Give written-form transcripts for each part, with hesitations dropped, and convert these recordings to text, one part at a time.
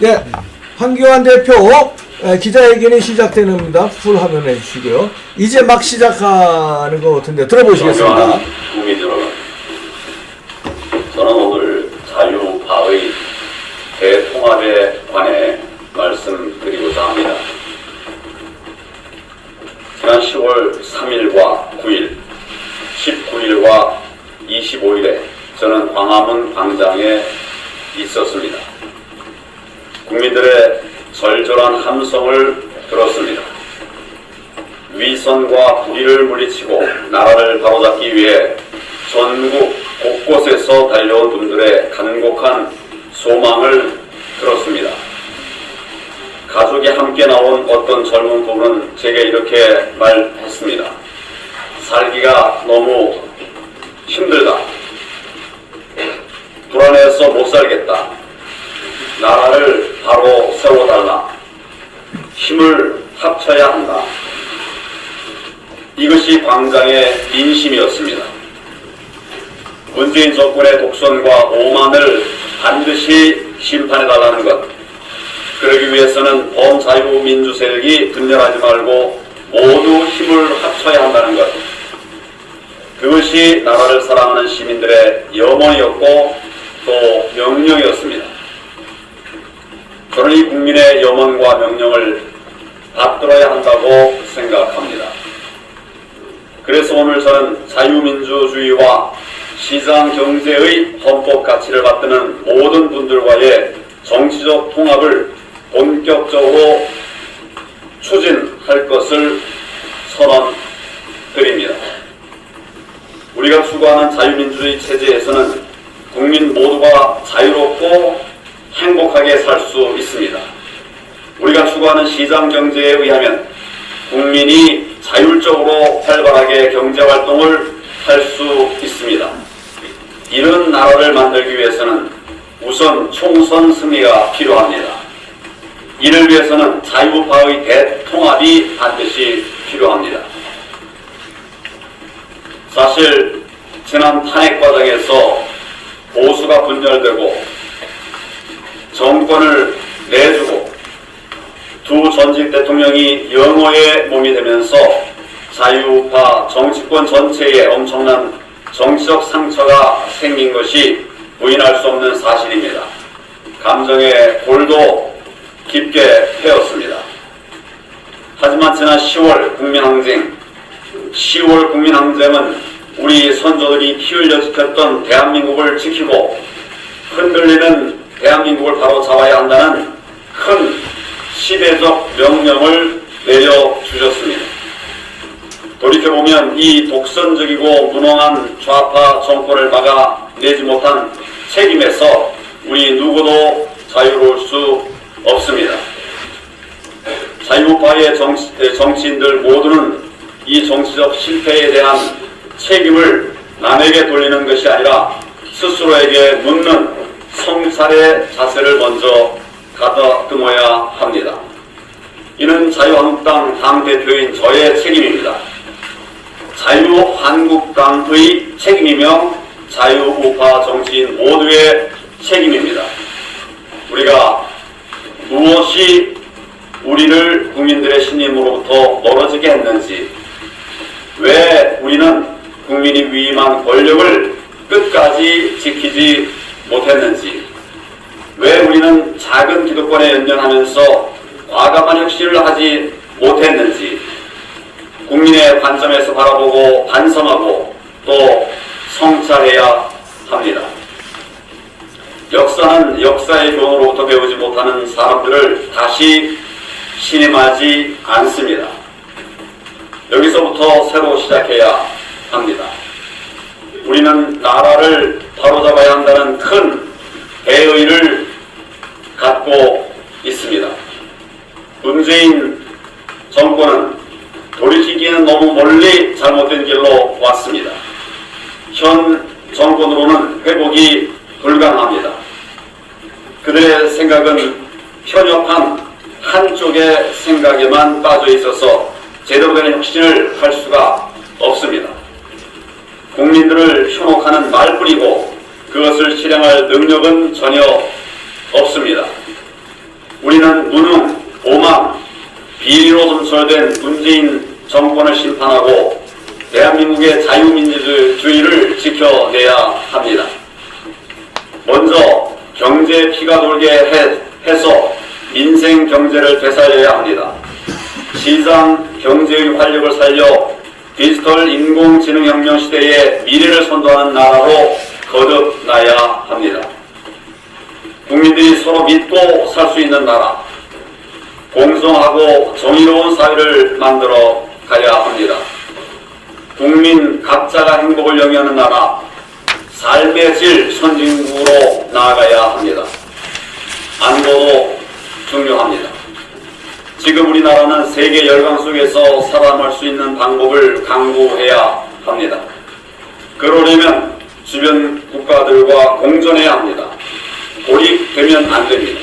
네, 황교안 대표 기자회견이 시작되는입니다. 풀 화면 해주시고요. 이제 막 시작하는 것 같은데 들어보시겠습니다. 국민 여러분, 저는 오늘 자유파의 대통합에 관해 말씀드리고자 합니다. 지난 10월 3일과 9일, 19일과 25일에 저는 광화문 광장에 있었습니다. 국민들의 절절한 함성을 들었습니다. 위선과 불의를 물리치고 나라를 바로잡기 위해 전국 곳곳에서 달려온 분들의 간곡한 소망을 들었습니다. 가족이 함께 나온 어떤 젊은 부부는 제게 이렇게 말했습니다. 살기가 너무 힘들다. 불안해서 못 살겠다. 나라를 바로 세워달라. 힘을 합쳐야 한다. 이것이 광장의 민심이었습니다. 문재인 정권의 독선과 오만을 반드시 심판해달라는 것. 그러기 위해서는 범자유민주 세력이 분열하지 말고 모두 힘을 합쳐야 한다는 것. 그것이 나라를 사랑하는 시민들의 염원이었고 또 명령이었습니다. 저는 이 국민의 염원과 명령을 받들어야 한다고 생각합니다. 그래서 오늘 저는 자유민주주의와 시장경제의 헌법 가치를 받드는 모든 분들과의 정치적 통합을 본격적으로 추진할 것을 선언드립니다. 우리가 추구하는 자유민주주의 체제에서는 국민 모두가 자유롭고 행복하게 살 수 있습니다. 우리가 추구하는 시장경제에 의하면 국민이 자율적으로 활발하게 경제활동을 할 수 있습니다. 이런 나라를 만들기 위해서는 우선 총선 승리가 필요합니다. 이를 위해서는 자유파의 대통합이 반드시 필요합니다. 사실 지난 탄핵 과정에서 보수가 분열되고 정권을 내주고 두 전직 대통령이 영호의 몸이 되면서 자유파 정치권 전체에 엄청난 정치적 상처가 생긴 것이 부인할 수 없는 사실입니다. 감정의 골도 깊게 패였습니다. 하지만 지난 10월 국민항쟁은 우리 선조들이 피 흘려 지켰던 대한민국을 지키고 흔들리는 대한민국을 바로 잡아야 한다는 큰 시대적 명령을 내려주셨습니다. 돌이켜보면 이 독선적이고 무능한 좌파 정권을 막아내지 못한 책임에서 우리 누구도 자유로울 수 없습니다. 자유파의 정치인들 모두는 이 정치적 실패에 대한 책임을 남에게 돌리는 것이 아니라 스스로에게 묻는 성찰의 자세를 먼저 가다듬어야 합니다. 이는 자유한국당 당대표인 저의 책임입니다. 자유한국당의 책임이며 자유우파 정치인 모두의 책임입니다. 우리가 무엇이 우리를 국민들의 신임으로부터 멀어지게 했는지, 왜 우리는 국민이 위임한 권력을 끝까지 지키지 못했는지, 왜 우리는 작은 기득권에 연연하면서 과감한 혁신을 하지 못했는지 국민의 관점에서 바라보고 반성하고 또 성찰해야 합니다. 역사는 역사의 교훈으로부터 배우지 못하는 사람들을 다시 신임하지 않습니다. 여기서부터 새로 시작해야 합니다. 우리는 나라를 바로잡아야 한다는 큰 대의를 갖고 있습니다. 문재인 정권은 돌이키기에는 너무 멀리 잘못된 길로 왔습니다. 현 정권으로는 회복이 불가능합니다. 그들의 생각은 편협한 한쪽의 생각에만 빠져 있어서 제대로 된 혁신을 할 수가 없습니다. 국민들을 현혹하는 말뿐이고 그것을 실행할 능력은 전혀 없습니다. 우리는 무능, 오만, 비리로 점철된 문재인 정권을 심판하고 대한민국의 자유민주주의를 지켜내야 합니다. 먼저 경제에 피가 돌게 해서 민생 경제를 되살려야 합니다. 시장 경제의 활력을 살려 디지털 인공지능혁명 시대의 미래를 선도하는 나라로 거듭나야 합니다. 국민들이 서로 믿고 살 수 있는 나라, 공정하고 정의로운 사회를 만들어 가야 합니다. 국민 각자가 행복을 영위하는 나라, 삶의 질 선진국으로 나아가야 합니다. 안보도 중요합니다. 지금 우리나라는 세계 열강 속에서 살아남을 수 있는 방법을 강구해야 합니다. 그러려면 주변 국가들과 공존해야 합니다. 고립되면 안 됩니다.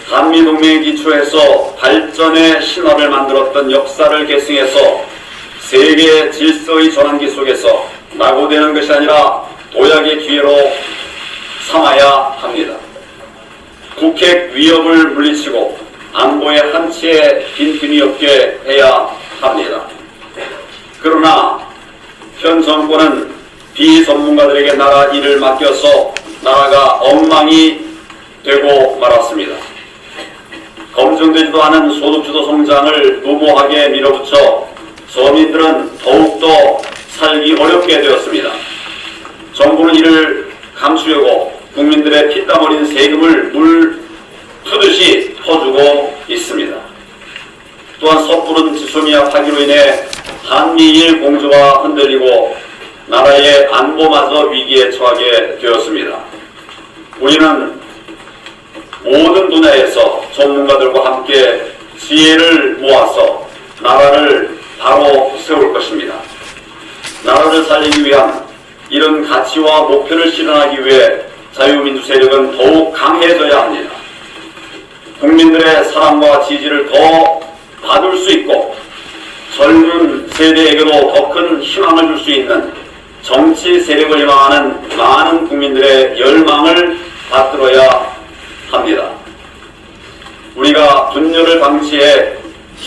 한미동맹에 기초해서 발전의 신화를 만들었던 역사를 계승해서 세계 질서의 전환기 속에서 낙오되는 것이 아니라 도약의 기회로 삼아야 합니다. 북핵 위협을 물리치고 안보의 한치의 빈틈이 없게 해야 합니다. 그러나 현 정권은 비전문가들에게 나라 일을 맡겨서 나라가 엉망이 되고 말았습니다. 검증되지도 않은 소득주도 성장을 무모하게 밀어붙여 서민들은 더욱더 살기 어렵게 되었습니다. 정부는 이를 감추려고 국민들의 피땀 어린 세금을 물 푸듯이 퍼주고 있습니다. 또한 섣부른 지소미아 파기로 인해 한미일 공조가 흔들리고 나라의 안보마저 위기에 처하게 되었습니다. 우리는 모든 분야에서 전문가들과 함께 지혜를 모아서 나라를 바로 세울 것입니다. 나라를 살리기 위한 이런 가치와 목표를 실현하기 위해 자유민주 세력은 더욱 강해져야 합니다. 국민들의 사랑과 지지를 더 받을 수 있고 젊은 세대에게도 더 큰 희망을 줄 수 있는 정치 세력을 희망하는 많은 국민들의 열망을 받들어야 합니다. 우리가 분열을 방치해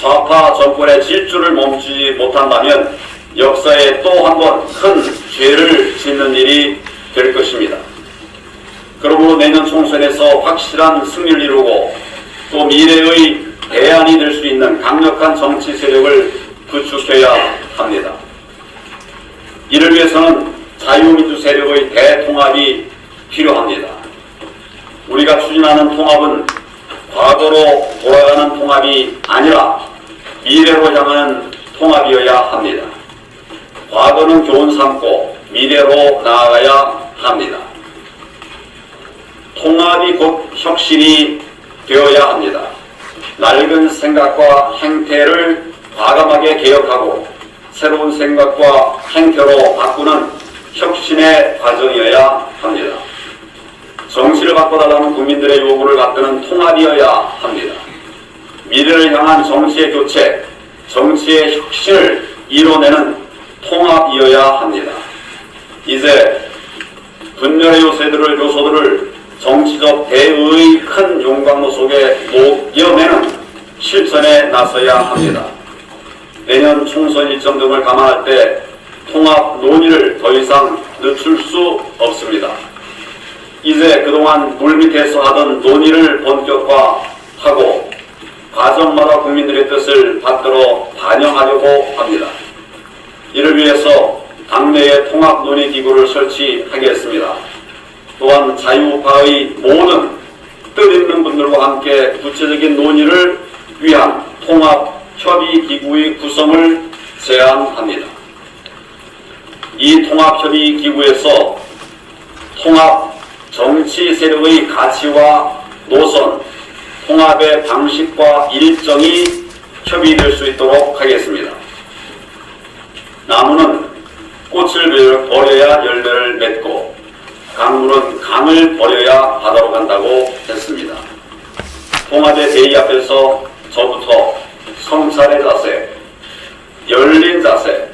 좌파 정권의 질주를 멈추지 못한다면 역사에 또 한 번 큰 죄를 짓는 일이 될 것입니다. 그러므로 내년 총선에서 확실한 승리를 이루고 또 미래의 대안이 될 수 있는 강력한 정치 세력을 구축해야 합니다. 이를 위해서는 자유민주 세력의 대통합이 필요합니다. 우리가 추진하는 통합은 과거로 돌아가는 통합이 아니라 미래로 향하는 통합이어야 합니다. 과거는 교훈 삼고 미래로 나아가야 합니다. 통합이 곧 혁신이 되어야 합니다. 낡은 생각과 행태를 과감하게 개혁하고 새로운 생각과 행태로 바꾸는 혁신의 과정이어야 합니다. 정치를 바꿔달라는 국민들의 요구를 받드는 통합이어야 합니다. 미래를 향한 정치의 교체, 정치의 혁신을 이뤄내는 통합이어야 합니다. 이제 분열의 요소들을 정치적 대의의 큰 용광로 속에 녹여내는 실천에 나서야 합니다. 내년 총선 일정 등을 감안할 때 통합 논의를 더 이상 늦출 수 없습니다. 이제 그동안 물밑에서 하던 논의를 본격화하고 과정마다 국민들의 뜻을 받들어 반영하려고 합니다. 이를 위해서 당내에 통합 논의 기구를 설치하겠습니다. 또한 자유우파의 모든 뜻있는 분들과 함께 구체적인 논의를 위한 통합 협의 기구의 구성을 제안합니다. 이 통합 협의 기구에서 통합 정치 세력의 가치와 노선, 통합의 방식과 일정이 협의될 수 있도록 하겠습니다. 나무는 꽃을 버려야 열매를 맺고 강물은 강을 버려야 바다로 간다고 했습니다. 통합의 대의 앞에서 저부터 성찰의 자세, 열린 자세,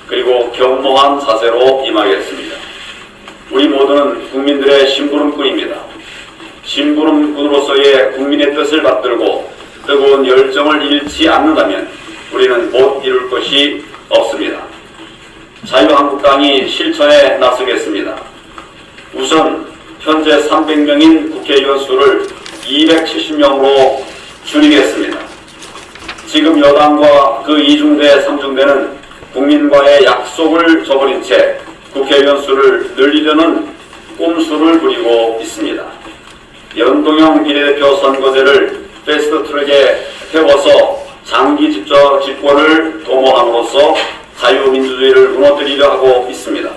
그리고 겸허한 자세로 임하겠습니다. 우리 모두는 국민들의 심부름꾼입니다. 심부름꾼으로서의 국민의 뜻을 받들고 뜨거운 열정을 잃지 않는다면 우리는 못 이룰 것이 없습니다. 자유한국당이 실천에 나서겠습니다. 우선 현재 300명인 국회의원 수를 270명으로 줄이겠습니다. 지금 여당과 그 2중대, 3중대는 국민과의 약속을 저버린 채 국회의원 수를 늘리려는 꼼수를 부리고 있습니다. 연동형 비례대표 선거제를 패스트트랙에 태워서 장기 집권을 도모함으로써 자유민주주의를 무너뜨리려 하고 있습니다.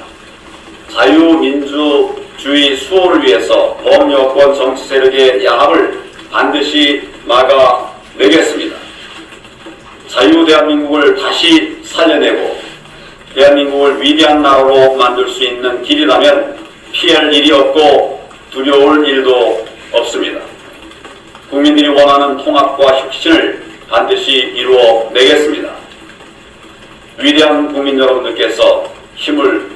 자유민주주의 수호를 위해서 범여권 정치 세력의 야합을 반드시 막아내겠습니다. 자유 대한민국을 다시 살려내고 대한민국을 위대한 나라로 만들 수 있는 길이라면 피할 일이 없고 두려울 일도 없습니다. 국민들이 원하는 통합과 혁신을 반드시 이루어내겠습니다. 위대한 국민 여러분들께서 힘을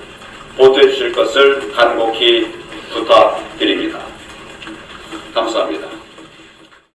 보태주실 것을 간곡히